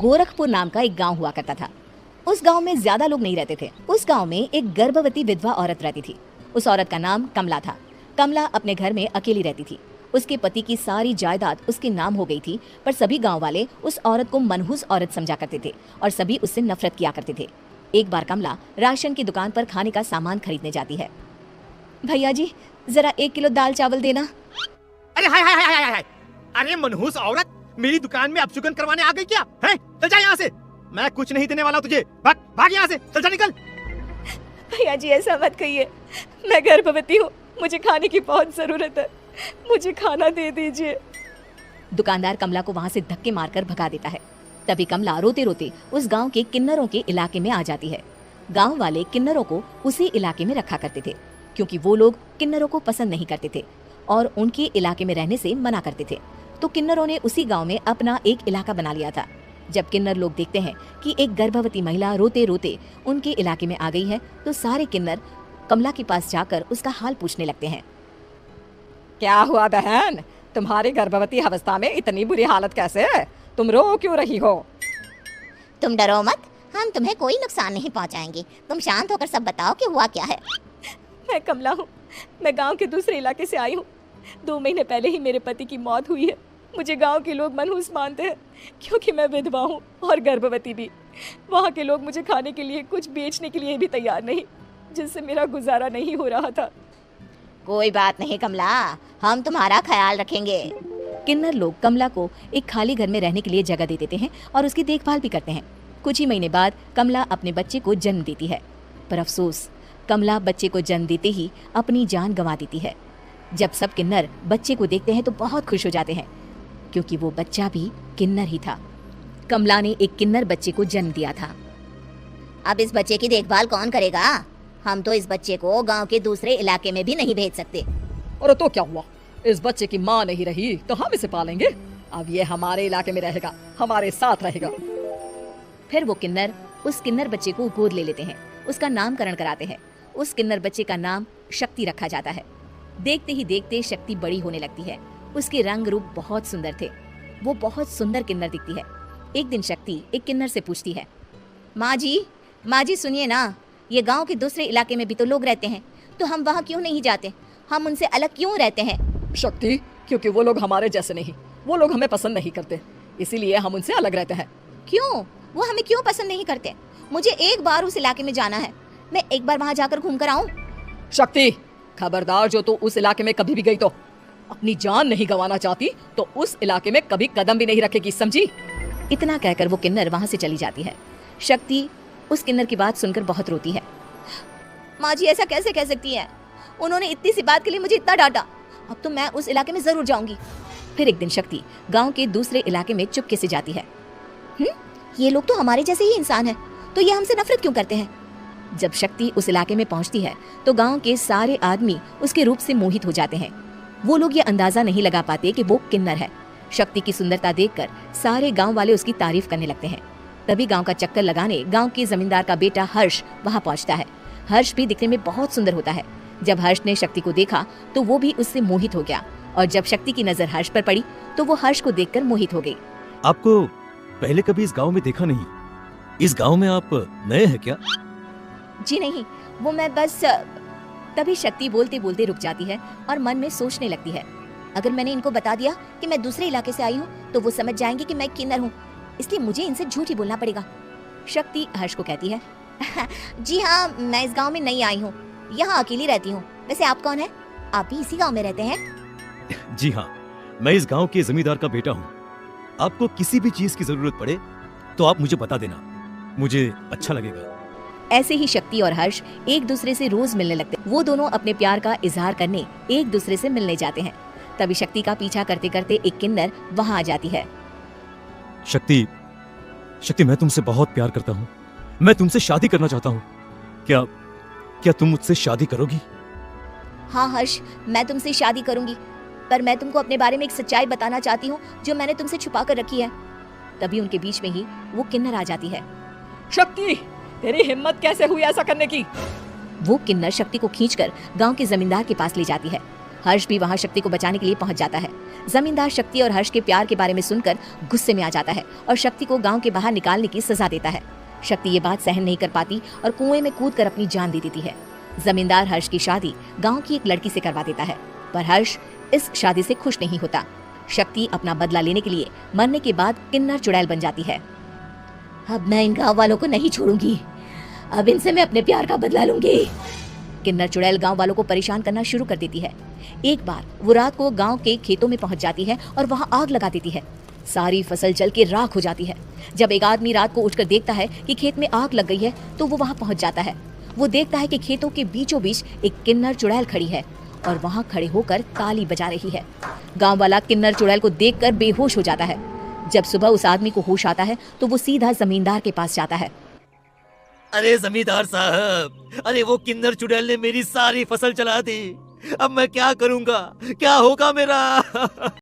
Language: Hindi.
गोरखपुर नाम का एक गांव हुआ करता था। उस गांव में ज्यादा लोग नहीं रहते थे। उस गांव में एक गर्भवती विधवा औरत रहती थी। उस औरत का नाम कमला था। कमला अपने घर में अकेली रहती थी। उसके पति की सारी जायदाद उसके नाम हो गई थी, पर सभी गांव वाले उस औरत को मनहूस औरत समझा करते थे और सभी उससे नफरत किया करते थे। एक बार कमला राशन की दुकान पर खाने का सामान खरीदने जाती है। भैया जी, जरा 1 किलो दाल चावल देना। अरे हाय हाय हाय हाय हाय, अरे मनहूस औरत, मेरी दुकान में अपशुगन करवाने आ गई क्या? हैं? चल जा यहाँ से, मैं कुछ नहीं देने वाला तुझे। भाग भाग यहाँ से, चल जा निकल। भैया जी ऐसा मत कहिए, मैं गर्भवती हूँ, मुझे खाने की बहुत जरूरत है, मुझे खाना दे दीजिए। दुकानदार कमला को वहाँ से धक्के मारकर भगा देता है। तभी कमला रोते रोते उस गांव के किन्नरों के इलाके में आ जाती है। गांव वाले किन्नरों को उसी इलाके में रखा करते थे, क्योंकि वो लोग किन्नरों को पसंद नहीं करते थे और उनके इलाके में रहने से मना करते थे। तो किन्नरों ने उसी गांव में अपना एक इलाका बना लिया था। जब किन्नर लोग देखते हैं कि एक गर्भवती महिला रोते रोते उनके इलाके में आ गई है, तो सारे किन्नर कमला के पास जाकर उसका हाल पूछने लगते हैं। क्या हुआ बहन, तुम्हारी गर्भवती अवस्था में इतनी बुरी हालत कैसे है? तुम रो क्यों रही हो? तुम डरो मत, हम तुम्हें कोई नुकसान नहीं पहुंचाएंगे। तुम शांत होकर सब बताओ कि हुआ क्या है। मैं कमला हूँ, मैं गांव के दूसरे इलाके से आई हूँ। 2 महीने पहले ही मेरे पति की मौत हुई है। मुझे गांव के लोग मनहूस मानते हैं, क्योंकि मैं विधवा हूँ और गर्भवती भी। वहाँ के लोग मुझे खाने के लिए कुछ बेचने के लिए भी तैयार नहीं, जिससे मेरा गुजारा नहीं हो रहा था। कोई बात नहीं कमला, हम तुम्हारा ख्याल रखेंगे। किन्नर लोग कमला को एक खाली घर में रहने के लिए जगह दे देते हैं और उसकी देखभाल भी करते हैं। कुछ ही महीने बाद कमला अपने बच्चे को जन्म देती है, पर अफसोस, कमला बच्चे को जन्म देते ही अपनी जान गंवा देती है। जब सब किन्नर बच्चे को देखते हैं तो बहुत खुश हो जाते हैं, क्योंकि वो बच्चा भी किन्नर ही था। कमला ने एक किन्नर बच्चे को जन्म दिया था। अब इस बच्चे की देखभाल कौन करेगा? हम तो इस बच्चे को गांव के दूसरे इलाके में भी नहीं भेज सकते। और तो क्या हुआ, इस बच्चे की माँ नहीं रही तो हम इसे पालेंगे। अब ये हमारे इलाके में रहेगा, हमारे साथ रहेगा। फिर वो किन्नर उस किन्नर बच्चे को गोद ले लेते हैं, उसका नामकरण कराते हैं। उस किन्नर बच्चे का नाम शक्ति रखा जाता है। देखते ही देखते शक्ति बड़ी होने लगती है। उसके रंग रूप बहुत सुंदर थे। वो बहुत सुंदर किन्नर दिखती है। एक दिन शक्ति एक किन्नर से पूछती है, माँ जी सुनिए ना, ये गांव के दूसरे इलाके में भी तो लोग रहते हैं, तो हम वहाँ क्यों नहीं जाते? हम उनसे अलग क्यों रहते हैं? शक्ति, क्योंकि वो लोग हमारे जैसे नहीं, वो लोग हमें पसंद नहीं करते, इसीलिए हम उनसे अलग रहते हैं। क्यों? वो हमें क्यों पसंद नहीं करते? मुझे एक बार उस इलाके में जाना है, मैं एक बार वहाँ जाकर घूम कर आऊँ। शक्ति, खबरदार, जो तू उस इलाके में कभी भी गई तो अपनी जान नहीं गंवाना चाहती तो उस इलाके में कभी कदम भी नहीं रखेगी, समझी? इतना कहकर वो किन्नर वहाँ से चली जाती है। शक्ति उस किन्नर की बात सुनकर बहुत रोती है। माँ जी ऐसा कैसे कह सकती है? उन्होंने इतनी सी बात के लिए मुझे इतना डांटा। अब तो मैं उस इलाके में जरूर जाऊंगी। फिर एक दिन शक्ति गांव के दूसरे इलाके में चुपके से जाती है। ये लोग तो हमारे जैसे ही इंसान हैं, तो ये हमसे नफरत क्यों करते हैं? जब शक्ति उस इलाके में पहुंचती है तो गांव के सारे आदमी उसके रूप से मोहित हो जाते हैं। वो लोग ये अंदाजा नहीं लगा पाते कि वो किन्नर है। शक्ति की सुंदरता देखकर सारे गांव वाले उसकी तारीफ करने लगते हैं। तभी गांव का चक्कर लगाने गांव के जमींदार का बेटा हर्ष वहां पहुंचता है। हर्ष भी दिखने में बहुत सुंदर होता है। जब हर्ष ने शक्ति को देखा तो वो भी उससे मोहित हो गया, और जब शक्ति की नजर हर्ष पर पड़ी तो वो हर्ष को देखकर मोहित हो गई। आपको पहले कभी इस गांव में देखा नहीं। इस गांव में आप नए हैं क्या? जी नहीं, वो मैं बस। तभी शक्ति बोलते बोलते रुक जाती है और मन में सोचने लगती है, अगर मैंने इनको बता दिया कि मैं दूसरे इलाके से आई हूँ तो वो समझ जाएंगे कि मैं किन्नर हूँ, इसलिए मुझे इनसे झूठ ही बोलना पड़ेगा। शक्ति हर्ष को कहती है, जी हाँ, मैं इस गांव में नई आई हूँ, यहाँ अकेली रहती हूँ। वैसे आप कौन है? आप भी इसी गांव में रहते हैं? जी हाँ, मैं इस गांव के जमींदार का बेटा हूँ। आपको किसी भी चीज की जरूरत पड़े तो आप मुझे बता देना, मुझे अच्छा लगेगा। ऐसे ही शक्ति और हर्ष एक दूसरे से रोज मिलने लगते। वो दोनों अपने प्यार का इजहार करने एक दूसरे से मिलने जाते हैं। तभी शक्ति का पीछा करते करते एक किन्नर वहाँ आ जाती है। शक्ति, मैं तुमसे बहुत प्यार करता हूँ। मैं तुमसे शादी करना चाहता हूँ। क्या तुम मुझसे शादी करोगी? हाँ हर्ष, मैं तुमसे शादी करूंगी, पर मैं तुमको अपने बारे में एक सच्चाई बताना चाहती हूँ जो मैंने तुमसे छुपा कर रखी है। तभी उनके बीच में ही वो किन्नर आ जाती है। शक्ति, तेरी हिम्मत कैसे हुई ऐसा करने की? वो किन्नर शक्ति को खींचकर गांव के जमींदार के पास ले जाती है। हर्ष भी वहां शक्ति को बचाने के लिए पहुंच जाता है। जमींदार शक्ति और हर्ष के प्यार के बारे में सुनकर गुस्से में आ जाता है और शक्ति को गांव के बाहर निकालने की सजा देता है। शक्ति ये बात सहन नहीं कर पाती और कुएं में कूदकर अपनी जान दे देती है। जमींदार हर्ष की शादी गांव की एक लड़की से करवा देता है, पर हर्ष इस शादी से खुश नहीं होता। शक्ति अपना बदला लेने के लिए मरने के बाद किन्नर चुड़ैल बन जाती है। अब मैं इन गांव वालों को नहीं छोड़ूंगी, अब इनसे मैं अपने प्यार का बदला लूंगी। किन्नर चुड़ैल गांव वालों को परेशान करना शुरू कर देती है। एक बार वो रात को गांव के खेतों में पहुंच जाती है और वहां आग लगा देती है। सारी फसल जल के राख हो जाती है। जब एक आदमी रात को उठकर देखता है कि खेत में आग लग गई है तो वो वहां पहुंच जाता है। वो देखता है कि खेतों के बीचों बीच एक किन्नर चुड़ैल खड़ी है और वहां खड़े होकर ताली बजा रही है। गांव वाला किन्नर चुड़ैल को देखकर बेहोश हो जाता है। जब सुबह उस आदमी को होश आता है तो वो सीधा जमींदार के पास जाता है। अरे जमींदार साहब, अरे वो किन्नर चुड़ैल ने मेरी सारी फसल चला दी। अब मैं क्या करूंगा, क्या होगा मेरा?